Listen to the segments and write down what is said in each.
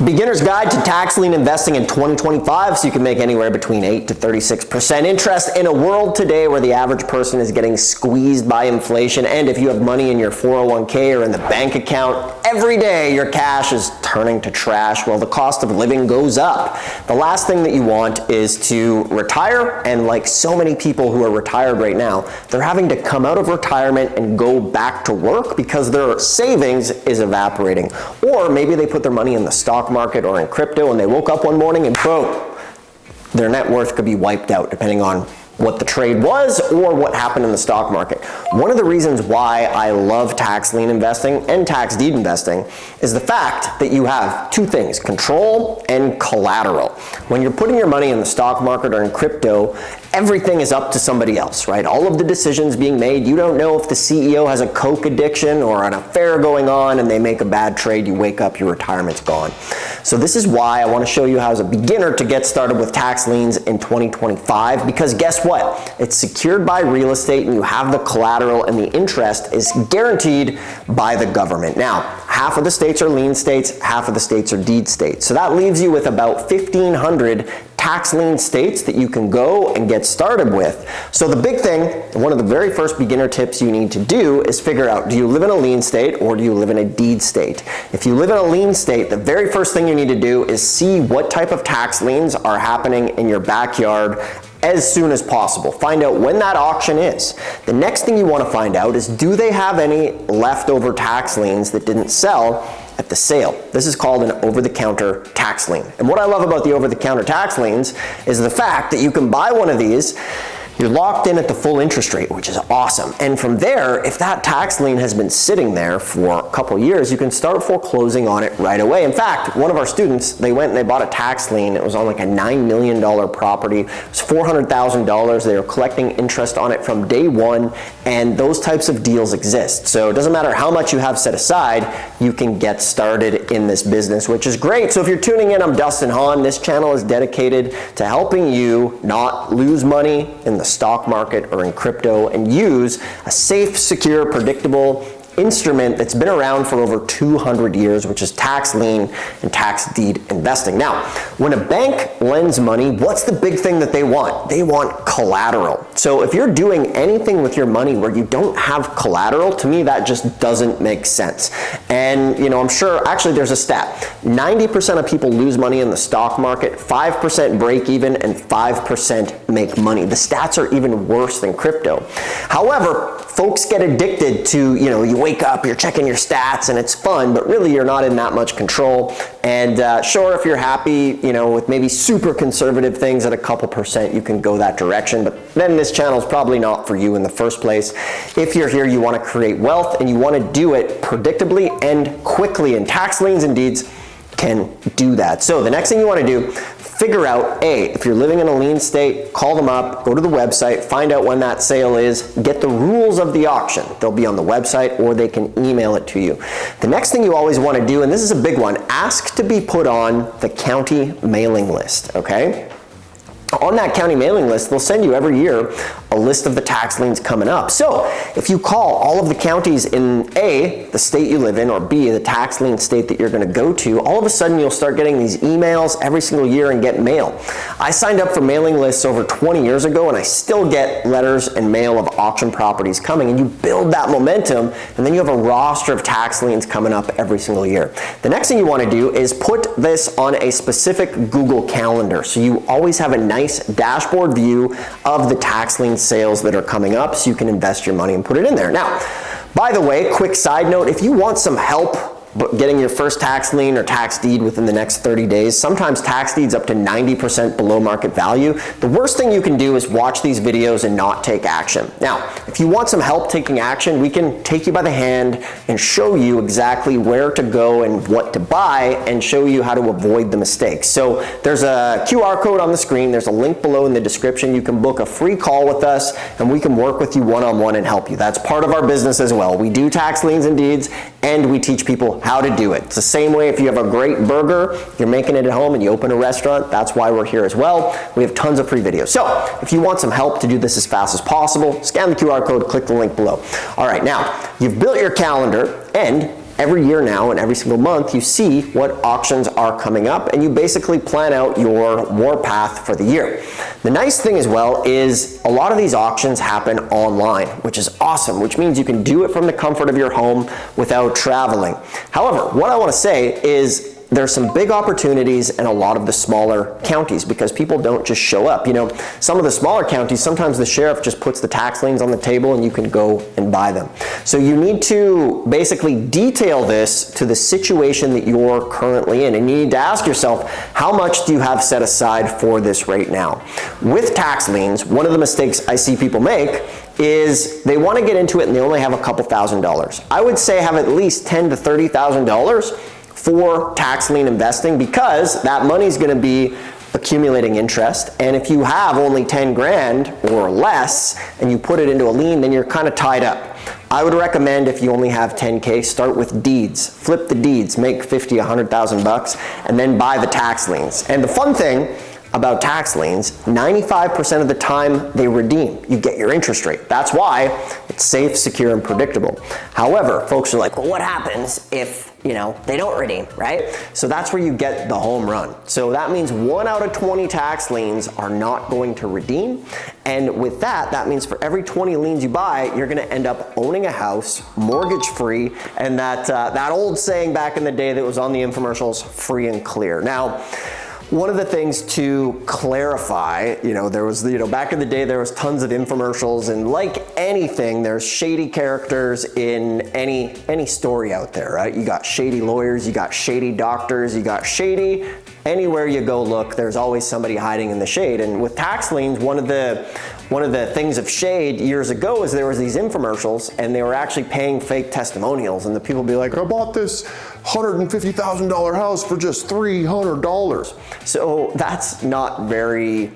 Beginner's Guide to Tax Lien Investing in 2025, so you can make anywhere between 8 to 36% interest in a world today where the average person is getting squeezed by inflation. And if you have money in your 401k or in the bank account, every day your cash is turning to trash. Well, the cost of living goes up. The last thing that you want is to retire, and like so many people who are retired right now, they're having to come out of retirement and go back to work because their savings is evaporating. Or maybe they put their money in the stock market or in crypto and they woke up one morning and boom, their net worth could be wiped out depending on what the trade was or what happened in the stock market. One of the reasons why I love tax lien investing and tax deed investing is the fact that you have two things, control and collateral. When you're putting your money in the stock market or in crypto, everything is up to somebody else, right? All of the decisions being made, you don't know if the CEO has a coke addiction or an affair going on and they make a bad trade, you wake up, your retirement's gone. So this is why I want to show you how as a beginner to get started with tax liens in 2025, because guess what? It's secured by real estate and you have the collateral and the interest is guaranteed by the government. Now, half of the states are lien states, half of the states are deed states. So that leaves you with about 1,500 tax lien states that you can go and get started with. So the big thing, one of the very first beginner tips you need to do is figure out, do you live in a lien state or do you live in a deed state? If you live in a lien state, the very first thing you need to do is see what type of tax liens are happening in your backyard as soon as possible. Find out when that auction is. The next thing you want to find out is, do they have any leftover tax liens that didn't sell at the sale? This is called an over-the-counter tax lien. And what I love about the over-the-counter tax liens is the fact that you can buy one of these, you're locked in at the full interest rate, which is awesome. And from there, if that tax lien has been sitting there for a couple years, you can start foreclosing on it right away. In fact, one of our students, they went and they bought a tax lien. It was on like a $9 million property. It was $400,000. They were collecting interest on it from day one, and those types of deals exist. So it doesn't matter how much you have set aside, you can get started in this business, which is great. So if you're tuning in, I'm Dustin Hahn. This channel is dedicated to helping you not lose money in the stock market or in crypto and use a safe, secure, predictable instrument that's been around for over 200 years, which is tax lien and tax deed investing. Now, when a bank lends money, what's the big thing that they want? They want collateral. So if you're doing anything with your money where you don't have collateral, to me, that just doesn't make sense. And I'm sure, actually there's a stat, 90% of people lose money in the stock market, 5% break even, and 5% make money. The stats are even worse than crypto. However, folks get addicted to, you wake up, you're checking your stats and it's fun, but really you're not in that much control. And sure, if you're happy, with maybe super conservative things at a couple percent, you can go that direction, but then this channel is probably not for you in the first place. If you're here, you want to create wealth and you want to do it predictably and quickly, and tax liens and deeds can do that. So the next thing you want to do, figure out, if you're living in a lien state, call them up, go to the website, find out when that sale is, get the rules of the auction. They'll be on the website or they can email it to you. The next thing you always want to do, and this is a big one, ask to be put on the county mailing list, okay? On that county mailing list, they'll send you every year a list of the tax liens coming up. So if you call all of the counties in A, the state you live in, or B, the tax lien state that you're going to go to, all of a sudden you'll start getting these emails every single year and get mail. I signed up for mailing lists over 20 years ago and I still get letters and mail of auction properties coming, and you build that momentum and then you have a roster of tax liens coming up every single year. The next thing you want to do is put this on a specific Google Calendar, so you always have a nice dashboard view of the tax lien sales that are coming up, so you can invest your money and put it in there. Now, by the way, quick side note, if you want some help getting your first tax lien or tax deed within the next 30 days, sometimes tax deeds up to 90% below market value, the worst thing you can do is watch these videos and not take action. Now, if you want some help taking action, we can take you by the hand and show you exactly where to go and what to buy and show you how to avoid the mistakes. So there's a QR code on the screen, there's a link below in the description. You can book a free call with us and we can work with you one-on-one and help you. That's part of our business as well. We do tax liens and deeds and we teach people how to do it. It's the same way if you have a great burger, you're making it at home and you open a restaurant, that's why we're here as well. We have tons of free videos. So if you want some help to do this as fast as possible, scan the QR code, click the link below. All right, now you've built your calendar and every year now and every single month you see what auctions are coming up, and you basically plan out your warpath for the year. The nice thing as well is a lot of these auctions happen online, which is awesome, which means you can do it from the comfort of your home without traveling. However, what I want to say is there's some big opportunities in a lot of the smaller counties because people don't just show up. You know, some of the smaller counties, sometimes the sheriff just puts the tax liens on the table and you can go and buy them. So you need to basically detail this to the situation that you're currently in, and you need to ask yourself, how much do you have set aside for this right now? With tax liens, one of the mistakes I see people make is they want to get into it and they only have a couple $1,000s. I would say have at least $10,000 to $30,000 for tax lien investing, because that money is going to be accumulating interest. And if you have only 10 grand or less and you put it into a lien, then you're kind of tied up. I would recommend, if you only have 10K, start with deeds. Flip the deeds, make 50, 100,000 bucks, and then buy the tax liens. And the fun thing about tax liens, 95% of the time they redeem. You get your interest rate. That's why it's safe, secure, and predictable. However, folks are like, well, what happens if, they don't redeem, right? So that's where you get the home run. So that means 1 out of 20 tax liens are not going to redeem. And with that, that means for every 20 liens you buy, you're gonna end up owning a house, mortgage free, and that old saying back in the day that was on the infomercials, free and clear. Now, one of the things to clarify, there was, back in the day, there was tons of infomercials, and like anything, there's shady characters in any story out there, right? You got shady lawyers, you got shady doctors, you got shady, anywhere you go look, there's always somebody hiding in the shade. And with tax liens, one of the things of shade years ago is there was these infomercials and they were actually paying fake testimonials, and the people be like, I bought this $150,000 house for just $300. So that's not very,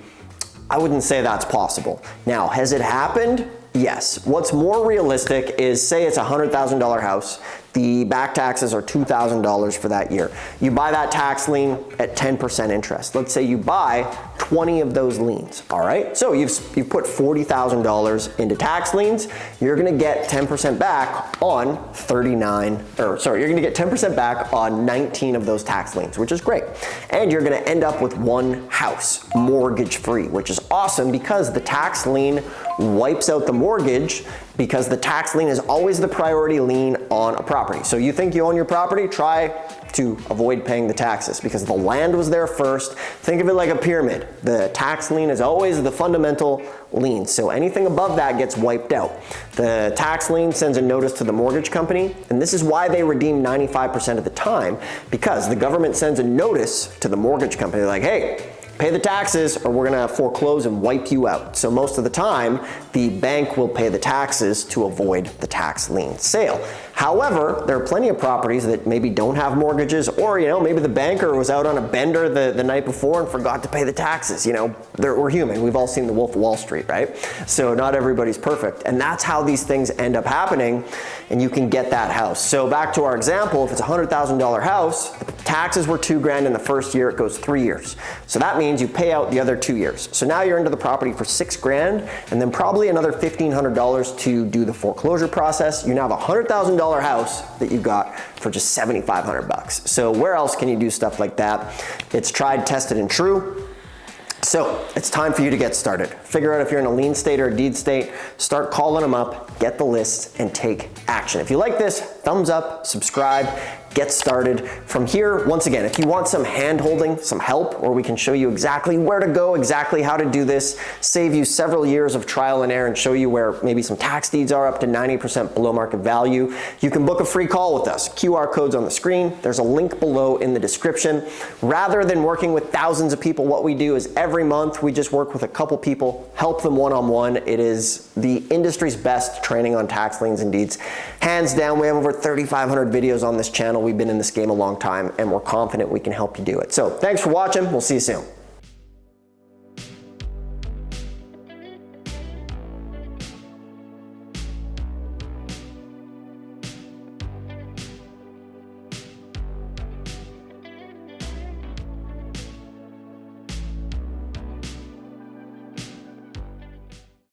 I wouldn't say that's possible. Now, has it happened? Yes. What's more realistic is, say it's a $100,000 house, the back taxes are $2,000 for that year. You buy that tax lien at 10% interest. Let's say you buy 20 of those liens, all right? So you've put $40,000 into tax liens. You're gonna get 10% back on you're gonna get 10% back on 19 of those tax liens, which is great. And you're gonna end up with one house, mortgage free, which is awesome because the tax lien wipes out the mortgage, because the tax lien is always the priority lien on a property. So you think you own your property, try to avoid paying the taxes because the land was there first. Think of it like a pyramid. The tax lien is always the fundamental lien. So anything above that gets wiped out. The tax lien sends a notice to the mortgage company, and this is why they redeem 95% of the time, because the government sends a notice to the mortgage company like, hey, pay the taxes or we're gonna foreclose and wipe you out. So most of the time, the bank will pay the taxes to avoid the tax lien sale. However, there are plenty of properties that maybe don't have mortgages, or maybe the banker was out on a bender the night before and forgot to pay the taxes. We're human. We've all seen The Wolf of Wall Street, right? So not everybody's perfect. And that's how these things end up happening, and you can get that house. So back to our example, if it's a $100,000 house, taxes were $2,000 in the first year, it goes 3 years. So that means you pay out the other 2 years. So now you're into the property for $6,000, and then probably another $1,500 to do the foreclosure process. You now have a $100,000 house that you got for just 7,500 bucks. So where else can you do stuff like that? It's tried, tested, and true. So it's time for you to get started. Figure out if you're in a lien state or a deed state, start calling them up, get the list, and take action. If you like this, thumbs up, subscribe, get started. From here, once again, if you want some hand-holding, some help, or we can show you exactly where to go, exactly how to do this, save you several years of trial and error, and show you where maybe some tax deeds are up to 90% below market value, you can book a free call with us. QR code's on the screen. There's a link below in the description. Rather than working with thousands of people, what we do is every month we just work with a couple people, help them one-on-one. It is the industry's best training on tax liens and deeds. Hands down, we have over 3,500 videos on this channel. We've been in this game a long time, and we're confident we can help you do it. So thanks for watching. We'll see you soon.